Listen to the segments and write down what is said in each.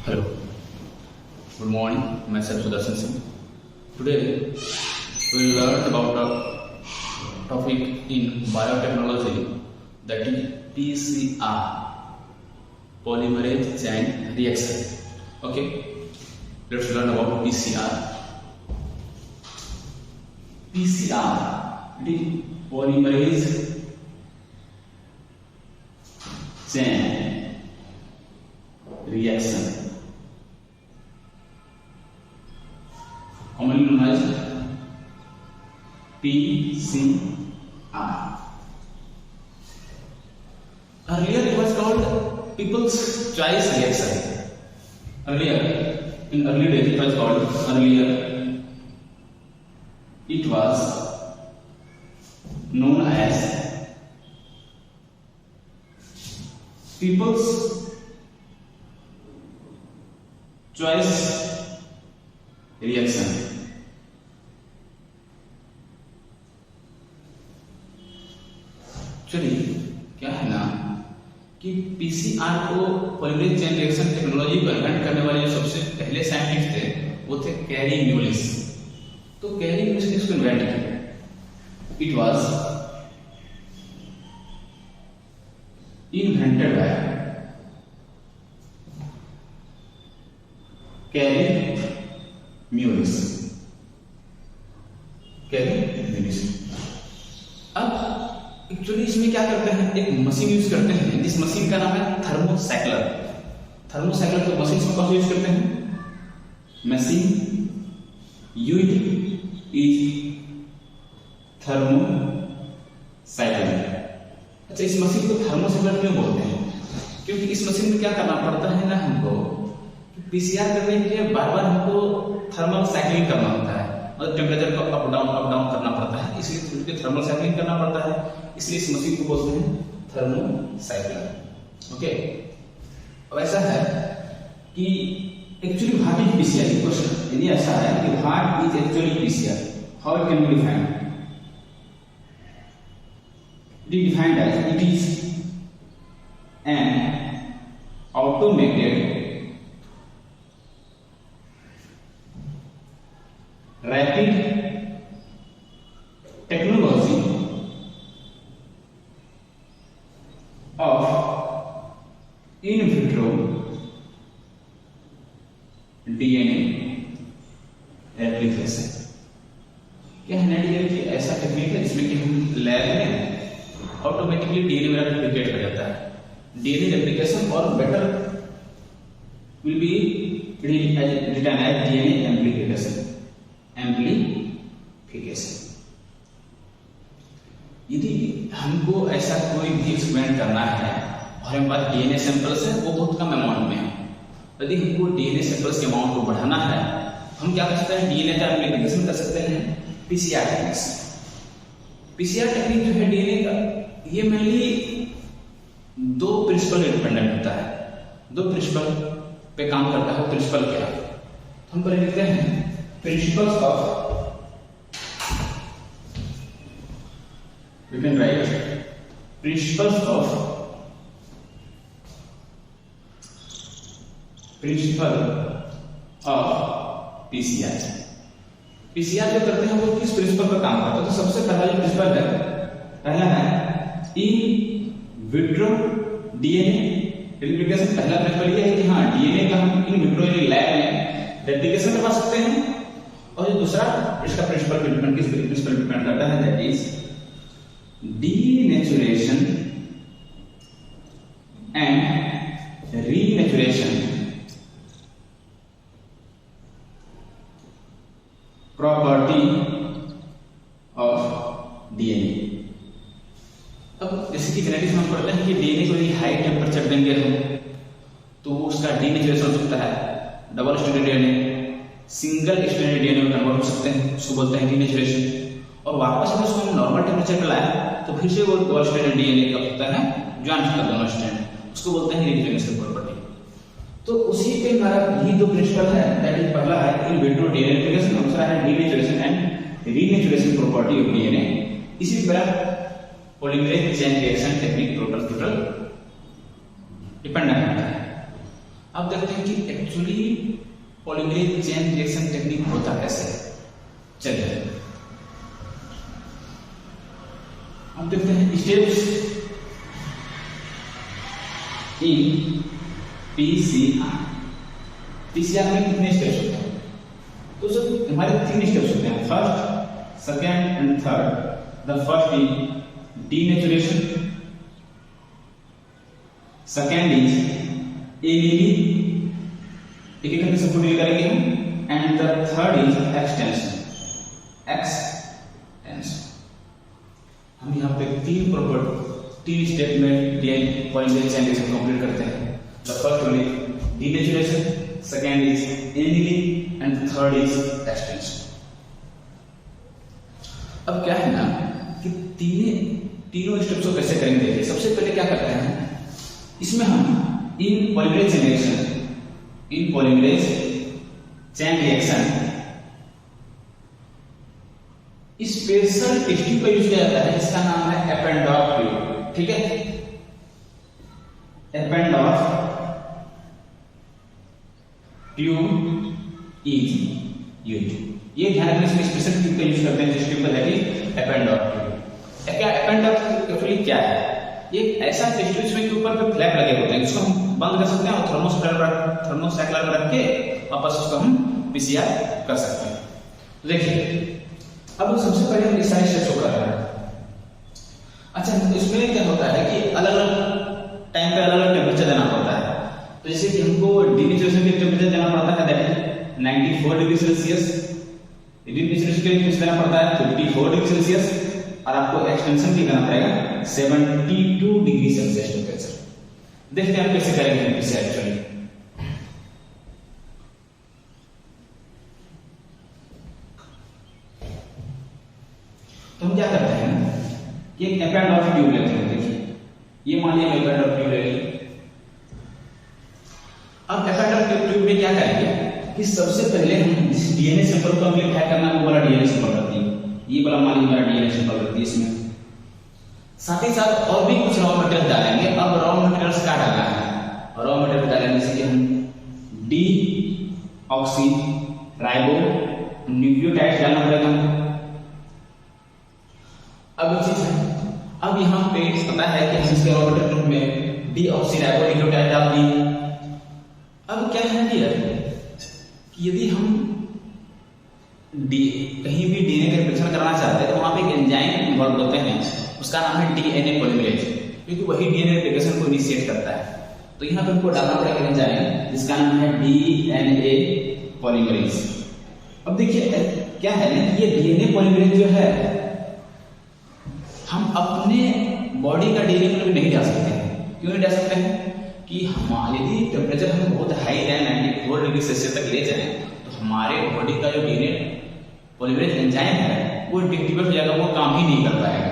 Hello, good morning. Myself Sudarshan Singh. Today we will learn about a topic in biotechnology, that is PCR, polymerase chain reaction. Okay, let's learn about PCR. PCR, it is polymerase chain reaction, commonly known as PCR. Earlier it was called People's Choice Reaction. In early days it was called it was known as People's Choice Reaction. चलिए, क्या है ना कि PCR को polymerase chain reaction technology को invent करने वाले जो सबसे पहले साइंटिस्ट थे वो थे कैरी म्यूलिस। तो कैरी म्यूलिस ने इसको इन्वेंट किया। It was invented by carry Mullis. अब एक्चुअली इसमें क्या करते हैं, एक मशीन यूज करते हैं जिस मशीन का नाम है थर्मोसाइक्लर। थर्मोसाइक्लर तो मशीन में कौन यूज करते हैं, मशीन यूज इज थर्मोसाइक्लर। अच्छा, इस मशीन को थर्मोसाइक्लर क्यों बोलते हैं? क्योंकि इस मशीन में क्या करना पड़ता है ना, हमको पीसीआर करने के लिए बार बार हमको थर्मल साइक्लिंग करना होता है, मतलब टेम्परेचर को अप डाउन करना पड़ता है, इसलिए थर्मल साइक्लिंग करना पड़ता है। इसलिए इस मशीन को बोलते हैं थर्मोसाइक्लर। ओके, अब ऐसा है कि actually what is PCR, question यदि ऐसा है कि what is actually PCR, how it can be defined? It is defined as it is an automated rapid technology of in vitro DNA replication। क्या है कि ऐसा टेक्निक है जिसमें कि हम लैब में ऑटोमेटिकली डीएनए में रेप्लिकेट कर जाता है। डीएनए रेप्लिकेशन और better will be written as DNA amplification. यदि हमको ऐसा कोई भी एक्सपेरिमेंट करना है और हमारे पास डीएनए सैंपल्स है, वो बहुत कम अमाउंट में है, यदि हमको डीएनए सैंपल्स के अमाउंट को बढ़ाना है, हम क्या कर सकते हैं, डीएनए का एम्प्लीफिकेशन कर सकते हैं पीसीआर टेक्निक से। पीसीआर टेक्निक जो है डीएनए का, ये मेनली दो प्रिंसिपल पे डिपेंडेंट होता है, दो प्रिंसिपल पे काम करता है। प्रिंसिपल क्या है, हम पहले लिखते हैं principles of, we can write principles of PCR। PCR जो करते हैं वो किस प्रिंसिपल पर काम करते हैं? तो सबसे पहला जो प्रिंसिपल है, पहला है इन विट्रो डीएनए रेप्लिकेशन। पहला प्रिंसिपल ये है कि हाँ, डीएनए का हम इन विट्रो लैब में रेप्लिकेशन करवा सकते हैं। और जो दूसरा इसका प्रिंसिपल डिपेंड, किस प्रिंसिपल डिपेंड करता है, that is denaturation and renaturation property of DNA. अब जैसे कि जेनेटिक्स में हम पढ़ते हैं कि डीएनए को हाई टेम्परेचर देंगे हम तो उसका डीनेचुरेशन हो सकता है, double stranded DNA single stranded DNA में कन्वर्ट हो सकते हैं, उसको बोलते हैं डीनेचुरेशन। और वापस अगर उसको हम नॉर्मल टेम्परेचर पे लाएं तो फिर से वो डबल स्ट्रैंडेड डीएनए का होता है, ज्वाइन होता है दोनों स्ट्रैंड, उसको बोलते हैं रीनेचुरेशन प्रॉपर्टी। तो उसी पे हमारा यही दो प्रिंसिपल है, दैट इज पहला है इन विट्रो डीएनए रेप्लिकेशन, दूसरा है denaturation and renaturation property of DNA. इसी तरह polymerase chain reaction technique total dependent है। अब देखते हैं कि actually polymerase chain reaction technique होता कैसे। चलिए हम देखते हैं स्टेप्स इन पीसीआर। पीसीआर में कितने स्टेप्स होते हैं? तो सर हमारे 3 स्टेप्स होते हैं, first, second and third. The first is denaturation, second is annealing, एक एक करके सबको डील करेंगे हम, and the third is extension. हम यहाँ पे 3 स्टेप में DNA polymerase chain reaction complete करते हैं। The first one is denaturation, second is annealing and third is extension. अब क्या है ना कि तीनों स्टेप्स को कैसे करेंगे देखिए। सबसे पहले क्या करते हैं, इसमें हम इन polymerase chain reaction special testing का यूज किया जाता है जिसका नाम है एपेंडॉर्फ ट्यूब। ठीक है, एपेंडॉर्फ ट्यूब इज यूज्ड। ये ध्यान रखना, इसमें स्पेशल ट्यूब का यूज करते हैं जिस ट्यूब का है एपेंडॉर्फ ट्यूब। क्या एपेंडॉर्फ एक्चुअली क्या है? ये ऐसा टेस्ट ट्यूब जिसमें ऊपर पे फ्लैप लगे होते हैं, इसको हम बंद कर सकते हैं और थर्मोस्टेट में रख के वापस उसको हम पीसीआर कर सकते हैं। तो देखिए अब सबसे पहले हम इस सारे स्टेप्स को कर रहे हैं। अच्छा, इसमें क्या होता है कि अलग अलग टाइम पे अलग अलग टेम्परेचर देना पड़ता है। तो जैसे कि हमको डीनेचुरेशन के टेम्परेचर देना पड़ता है, that is 94 degree Celsius. Denaturation के लिए देना पड़ता है 54 डिग्री सेल्सियस, और आपको एक्सटेंशन की करना पड़ेगा 72 डिग्री सेल्सियस टेम्परेचर। देखते हैं कैसे करेंगे पीसीआर एक्चुअली। तो हम क्या करते हैं कि एक एपेंडॉर्फ ट्यूब लेते हैं। देखिए ये मान लिया एपेंडॉर्फ ट्यूब ले ली। अब एपेंडॉर्फ ट्यूब में क्या करेंगे कि सबसे पहले हम जिस डीएनए सैंपल को एम्प्लीफाई करना है वो वाला डीएनए सैंपल रखती है, ये वाला मान लीजिए हमारा डीएनए सैंपल रखती है इसमें। साथ ही साथ और भी कुछ रॉ मटेरियल डालेंगे। अब रॉ मटेरियल क्या डालना है? रॉ मटेरियल डालेंगे जैसे कि हम डी ऑक्सी राइबो न्यूक्लियोटाइड डालना पड़ेगा हमको। अब एक चीज है, अब यहाँ पे पता है कि हम इसके रॉ मटेरियल ग्रुप में डीऑक्सीराइबो न्यूक्लियोटाइड डाल दिए। अब क्या है कि यदि हम कहीं भी डीएनए का रिएक्शन करना चाहते हैं तो वहां पे एक एंजाइम इन्वॉल्व होते हैं, उसका नाम है डीएनए पॉलीमरेज, क्योंकि वही डीएनए रिएक्शन को इनिशिएट करता है। तो यहाँ पे हमको डालना पड़ेगा एंजाइम जिसका नाम है डीएनए पॉलीमरेज। अब देखिए क्या है ना, ये डीएनए पॉलीमरेज जो है हम अपने बॉडी का डीएनए पर नहीं डाल सकते हैं। क्यों नहीं डाल सकते हैं? कि यदि टेम्परेचर हम बहुत हाई जाए 94 डिग्री सेल्सियस तक ले जाए तो हमारे बॉडी का जो डीएनए पॉलीमरेज एंजाइम है वो डिएक्टिवेट हो जाएगा, वो काम ही नहीं कर पाएगा।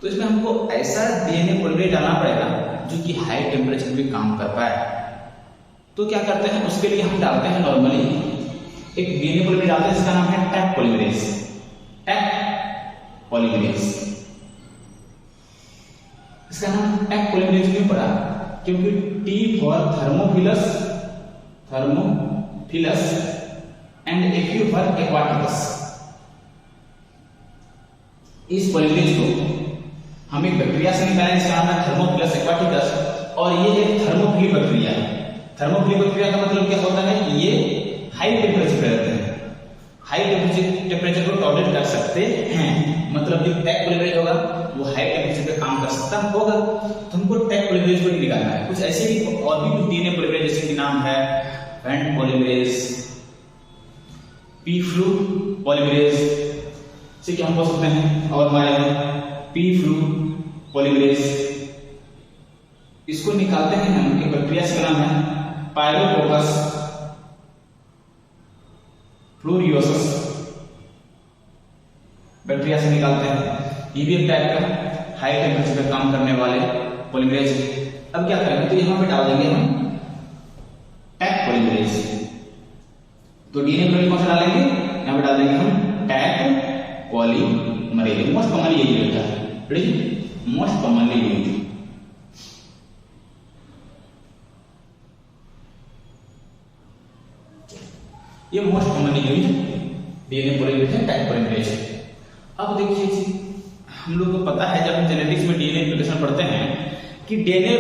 तो इसमें हमको ऐसा डीएनए पॉलीमरेज डालना पड़ेगा जो कि हाई टेम्परेचर पे काम कर पाए। तो क्या करते हैं, उसके लिए हम डालते हैं नॉर्मली एक डीएनए पॉलीमरेज डालते हैं जिसका नाम है टैक पॉलीमरेज। टैक पॉलीमरेज, इसका नाम टैक पॉलीमरेज क्यों पड़ा? क्योंकि T for thermophilus and aq for aquaticus. इस पॉलीमरेज को हम एक बैक्टीरिया से निकाले जिसका नाम है थर्मोफिलस एक्वाटिकस, और ये एक थर्मोफिलिक बैक्टीरिया है। थर्मोफिलिक बैक्टीरिया का मतलब क्या होता है कि ये हाई टेम्परेचर पे रहते हैं, हाई टेम्परेचर को टॉलरेट कर सकते हैं। मतलब जो टैक पॉलीमरेज होगा वो हाई टेम्परेचर पे काम कर सकता होगा। तो हमको टैक पॉलीमरेज को निकालना है। कुछ ऐसे ही और भी कुछ डीएनए पॉलीमरेज जैसे कि नाम है went polymerase, P flu polymerase से क्या हम बोल सकते हैं, और हमारे पी फ्लू पॉलीमरेज। इसको निकालते हैं हम एक बैक्टीरिया से, नाम है पायरोकोकस फ्लोरियोसस बैक्टीरिया से निकालते हैं। ये भी एक टाइप का हाई टेम्परेचर पे काम करने वाले पॉलीमरेज। अब क्या करेंगे, तो यहां पे डाल देंगे हम टैक पॉलीमरेज। तो डीएनए पॉलीमरेज कौन सा डालेंगे, यहां पे डाल देंगे हम टैक पॉलीमरेज। मोस्ट कॉमनली यही होता है, मोस्ट कॉमनली यूज्ड। ये most commonly used DNA polymerase type polymerase है। अब देखिए जी, हम लोग को पता है जब हम जेनेटिक्स में डीएनए एप्लीकेशन पढ़ते हैं कि डीएनए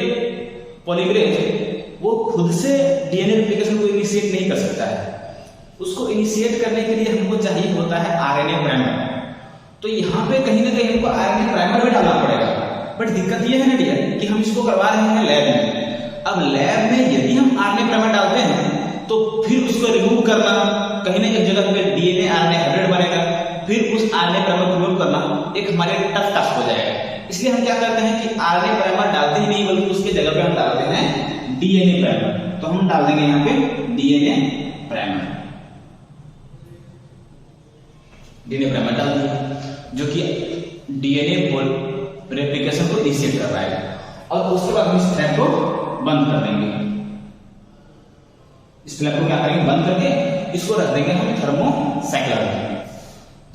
पॉलीमरेज वो खुद से डीएनए एप्लीकेशन को इनिशिएट नहीं कर सकता है। उसको इनिशिएट करने के लिए हमको चाहिए होता है आरएनए प्राइमर। तो यहाँ पे कहीं ना कहीं हमको आरएनए प्राइमर भी डालना पड़ेगा। बट दिक्कत ये है ना डियर कि हम इसको करवा रहे हैं लैब में। अब लैब में यदि हम आरएनए प्राइमर डालते हैं तो फिर उसको रिमूव करना, कहीं ना एक जगह पे डीएनए आरएनए हाइब्रिड बनेगा, फिर उस आरएनए प्राइमर को रिमूव करना एक हमारे टफ टास्क हो जाएगा। इसलिए हम क्या करते हैं कि आरएनए प्राइमर डालते ही नहीं, बल्कि उसके जगह पे हम डालते हैं डीएनए प्राइमर। तो हम डाल देंगे यहाँ पे डीएनए प्राइमर। डीएनए प्राइमर डाल दिया जो कि डीएनए रेप्लिकेशन को इनिशिएट कर पाएगा। और उसके बाद हम इस फ्लैप को बंद कर देंगे। इस फ्लैप को क्या करेंगे, बंद करके इसको रख देंगे हम थर्मोसाइक्लर में।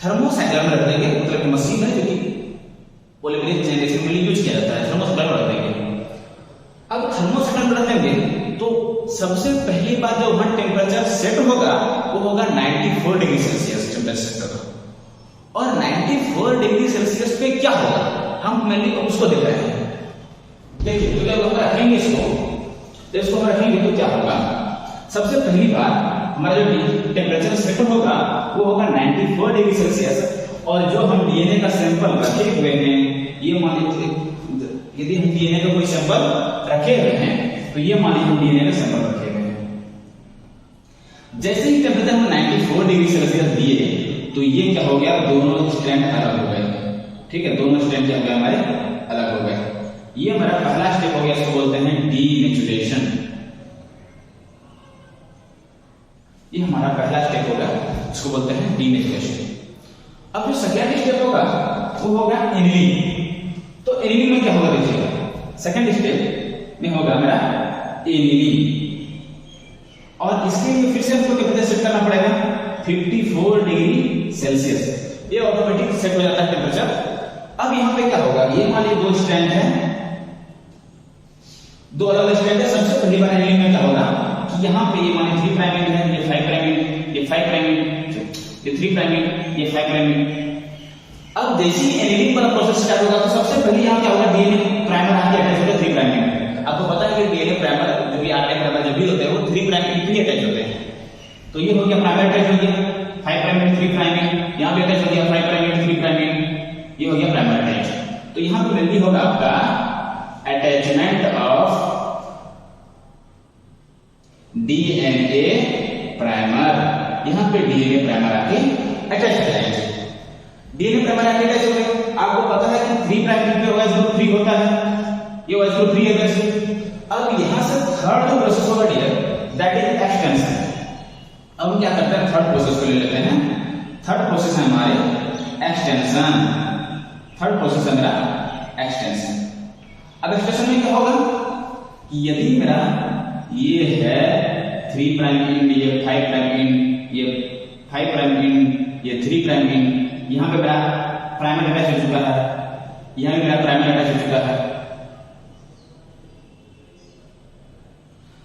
थर्मोसाइक्लर में रख देंगे, मतलब कि मशीन है जो कि पॉलीमरेज जनरेशन के लिए यूज किया जाता है। थर्मोसाइक्लर में रख देंगे। अब थर्मोसाइक्लर में रख देंगे तो सबसे पहली बात जो वहां टेम्परेचर सेट होगा वो होगा 94 डिग्री सेल्सियस टेम्परेचर। और 94 डिग्री सेल्सियस पे क्या होगा हम मेनली उसको देख रहे हैं। देखिए तो जब हम रखेंगे इसको, तो इसको हम रखेंगे तो क्या होगा, सबसे पहली बात हमारा जो टेम्परेचर सेट होगा वो होगा 94 डिग्री सेल्सियस। और जो हम डीएनए का सैंपल रखे हुए हैं, ये मान लीजिए यदि हम डीएनए का कोई सैंपल रखे हुए हैं तो ये मान लीजिए हम डीएनए का सैंपल रखे हुए हैं। जैसे ही टेम्परेचर हम 94 डिग्री सेल्सियस दिए तो ये क्या हो गया, दोनों स्ट्रैंड अलग हो गए। ठीक है, दोनों स्ट्रैंड क्या हो गया हमारे अलग हो गए। ये हमारा पहला स्टेप हो गया, इसको बोलते हैं डीनेचुरेशन। ये हमारा पहला स्टेप होगा, इसको बोलते हैं डीनेचुरेशन। अब जो सेकेंड स्टेप होगा वो होगा एनिलिंग। तो एनिलिंग में क्या होगा देखिएगा, सेकेंड स्टेप में होगा हमारा एनिलिंग। और इसके लिए फिर से हमको टेम्परेचर सेट करना पड़ेगा 54 डिग्री सेल्सियस। ये ऑटोमेटिक सेट हो जाता है टेम्परेचर। अब यहाँ पे क्या होगा, ये मान लीजिए दो स्ट्रैंड है, दो अलग स्ट्रैंड है। सबसे पहली बार एनिलिंग में क्या होगा कि यहाँ पे ये मान लीजिए 3 प्राइम एंड है, ये 5 प्राइम एंड, ये 5 प्राइम एंड, ये 3 प्राइम एंड, ये 5 प्राइम एंड। अब जैसे ही एनिलिंग वाला प्रोसेस स्टार्ट होगा तो सबसे पहले यहाँ क्या होगा, डीएनए प्राइमर आके अटैच होगा 3 प्राइम एंड। आपको पता है कि डीएनए प्राइमर जो भी आरएनए प्राइमर जो भी होते हैं वो 3 प्राइम एंड पे अटैच होते हैं। तो ये हो गया प्राइमर अटैच हो गया 5 प्राइम एंड 3 प्राइम एंड, यहाँ पे अटैच हो गया 5 प्राइम एंड 3 प्राइम एंड, ये हो गया प्राइमर अटैच। तो यहाँ पे मेनली होगा आपका अटैचमेंट ऑफ डीएनए प्राइमर। यहाँ पे डीएनए प्राइमर आके अटैच हो जाएंगे। डीएनए प्राइमर आके अटैच हो गए। आपको पता है कि 3 प्राइम पे OH ग्रुप 3 होता है, ये OH ग्रुप 3 है वैसे। अब यहाँ से थर्ड जो प्रोसेस होगा डियर, दैट इज एक्सटेंशन। अब हम क्या करते हैं, थर्ड प्रोसेस को ले लेते हैं। थर्ड प्रोसेस है हमारे एक्सटेंशन। थर्ड प्रोसेस है मेरा एक्सटेंशन। अब एक्सटेंशन में क्या होगा कि यदि मेरा ये है 3 प्राइम एंड, ये 5 प्राइम एंड, ये 5 प्राइम एंड, ये 3 प्राइम एंड, यहाँ पे मेरा प्राइमर अटैच हो चुका है, यहाँ पे मेरा प्राइमर अटैच हो चुका है।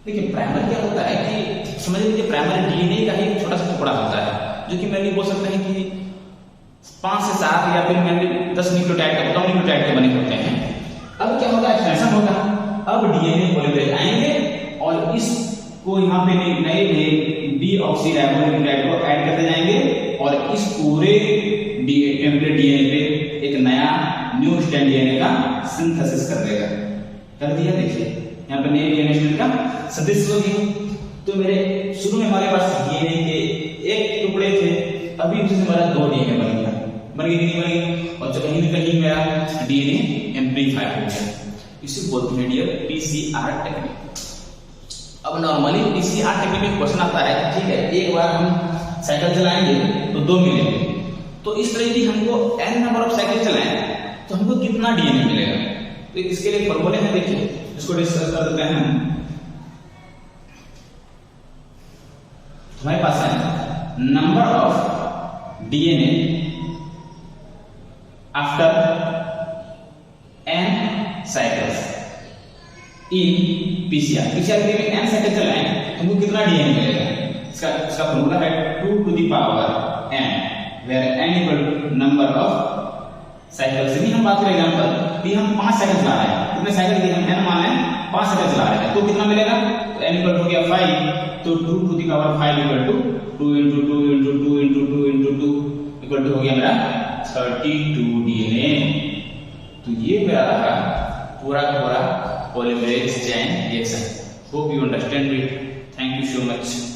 देखिए प्राइमर क्या होता है कि समझ लीजिए प्राइमर डीएनए का ही एक छोटा सा टुकड़ा होता है, जो कि मैंने बोल सकते हैं कि 5 से 7 या फिर मैंने 10 न्यूक्लियोटाइड का 15 न्यूक्लियोटाइड के बने होते हैं। अब क्या होगा, एक्सटेंशन होगा। अब डीएनए पॉलीमरेज आएंगे और इसको यहाँ पे नए डीऑक्सीराइबोन्यूक्लियोटाइड को ऐड करते जाएंगे और इस पूरे टेम्पलेट डीएनए पे एक नया न्यू स्ट्रैंड डीएनए का सिंथेसिस कर देगा। कर दिया, देखिए यहाँ पे नए डीएनए स्ट्रैंड का सिंथेसिस हो गया। तो मेरे शुरू में हमारे पास डीएनए के एक टुकड़े थे, अभी उससे हमारा 2 डीएनए बन गया, बन गई नहीं बन गई। और कहीं न कहीं मेरा डीएनए एम्प्लीफाई हो गया। इसे बोलते हैं डियर पीसीआर टेक्निक। अब नॉर्मली पीसीआर टेक्निक में क्वेश्चन आता है, ठीक है एक बार हम साइकिल चलाएंगे तो 2 मिलेंगे, तो इस तरह की हमको n नंबर ऑफ साइकिल चलाएं तो हमको कितना डीएनए मिलेगा। तो इसके लिए फॉर्मूले हैं, देखिए इसको डिस्कस कर देते हैं। हमारे पास है number of DNA after n cycles in PCR. PCR के लिए n साइकिल चलाएं तो हमको कितना डीएनए मिलेगा। इसका फॉर्मूला है 2 to the power n, where n equal to number of cycles. यदि हम बात करें एग्जांपल, यदि हम 5 साइकिल चला रहे हैं, कितने साइकिल की हम n मान लें 5 साइकिल चला रहे हैं, तो कितना मिलेगा? तो n इक्वल हो गया 5, तो 2 to the power 5 equal to 2 into 2 into 2 into 2 into 2 equal to हो गया मेरा 32 DNA। तो ये मेरा रहा पूरा का पूरा polymerase chain reaction. Hope you understand it. Thank you so much.